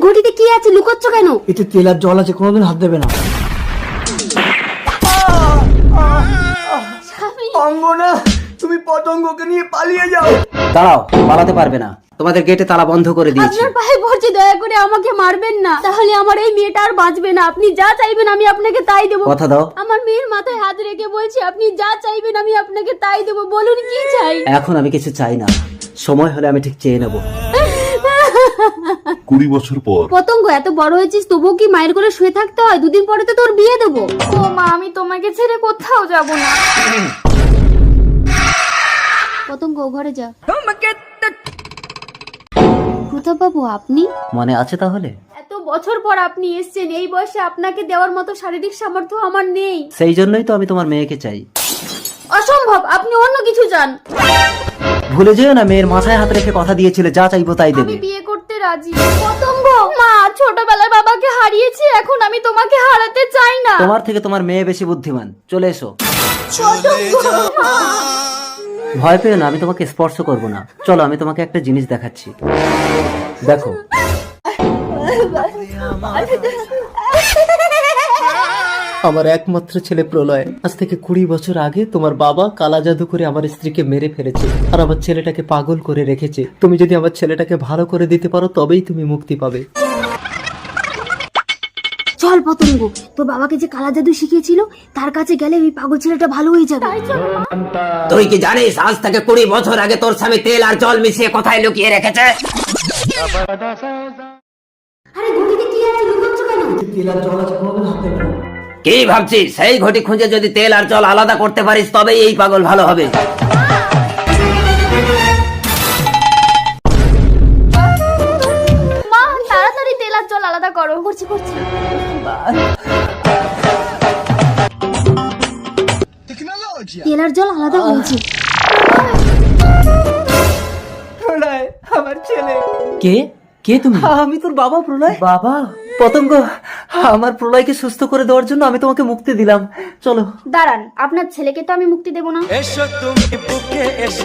ঘটিতে কি আছে, লুকোচ্ছ কেন? এতে তেল আর জল আছে, কোনোদিন হাত দেবে না। অঙ্গনা, তুমি পতঙ্গকে নিয়ে পালিয়ে যাও। দাঁড়াও, পালাতে পারবে না, তোমাদের গেটে তালা বন্ধ করে দিয়েছি। আপনার পায়ে পড়ছি, দয়া করে আমাকে মারবেন না, তাহলে আমার এই মেয়েটা আর বাঁচবে না। আপনি যা চাইবেন আমি আপনাকে তাই দেবো। কথা দাও। আমার মেয়ের মাথায় হাত রেখে বলছি, আপনি যা চাইবেন আমি আপনাকে তাই দেবো। বলুন কি চাই? এখন আমি কিছু চাই না, সময় হলে আমি ঠিক চেয়ে নেব। 20 বছর পর। পতঙ্গ, এত বড় হয়েছিস তবুও কি মায়ের কোলে শুয়ে থাকতে হয়? দুদিন পরে তো তোর বিয়ে দেবো। ও মা, আমি তোমাকে ছেড়ে কোথাও যাব না। পতঙ্গ, ঘরে যা। প্রতাপ বাবু, আপনি? মনে আছে তাহলে? এত বছর পর আপনি এসেছেন, এই বয়সে আপনাকে দেওয়ার মতো শারীরিক সামর্থ্য আমার নেই। সেই জন্যই তো আমি তোমার মেয়েকে চাই। অসম্ভব, আপনি অন্য কিছু চান। ভুলে যেও না, মেয়ের মাথায় হাত রেখে কথা দিয়েছিলে যা চাইবো তাই দেবে। আমি বিয়ে করতে রাজি। পতঙ্গ, মা ছোটবেলায় বাবাকে হারিয়েছি, এখন আমি তোমাকে হারাতে চাই না। তোমার থেকে তোমার মেয়ে বেশি বুদ্ধিমান, চলে এসো। পতঙ্গ, মা। ভয় পেও না, আমি তোমাকে স্পর্শ করব না। চলো, আমি তোমাকে একটা জিনিস দেখাচ্ছি, দেখো। আমার একমাত্র ছেলে প্রলয় আজ থেকে 20 বছর আগে তোমার বাবা কালা জাদু করে আমার স্ত্রীকে মেরে ফেলেছে আর আমার ছেলেটাকে পাগল করে রেখেছে। তুমি যদি আমার ছেলেটাকে ভালো করে দিতে পারো তবেই তুমি মুক্তি পাবে। চল পতঙ্গ, তোর বাবাকে যে কালা জাদু শিখিয়েছিল তার কাছে গেলে ওই পাগল ছেলেটা ভালো হয়ে যাবে। তুই কি জানিস আজ থেকে 20 বছর আগে তোর স্বামী তেল আর জল মিশিয়ে কোথায় লুকিয়ে রেখেছে? আরে ঘটিতে কি আছে, লুকোচ্ছ কেন? এতে তেল আর জল আছে, কোনোদিন হাত দেবে না। কি ভাবছিস? সেই ঘটি খুঁজে যদি তেল আর জল আলাদা করতে পারিস তবেই এই পাগল ভালো হবে। মা, তাড়াতাড়ি তেল আর জল আলাদা করো। করছি করছি। তেল আর জল আলাদা হয়েছে। প্রলয়, আমার ছেলে। কে কে তুমি? আমি তোর বাবা প্রলয়। বাবা, পতঙ্গ, আমার প্রলয়কে সুস্থ করে দেওয়ার জন্য আমি তোমাকে মুক্তি দিলাম। চলো। দাঁড়ান, আপনার ছেলেকে তো আমি মুক্তি দেব না।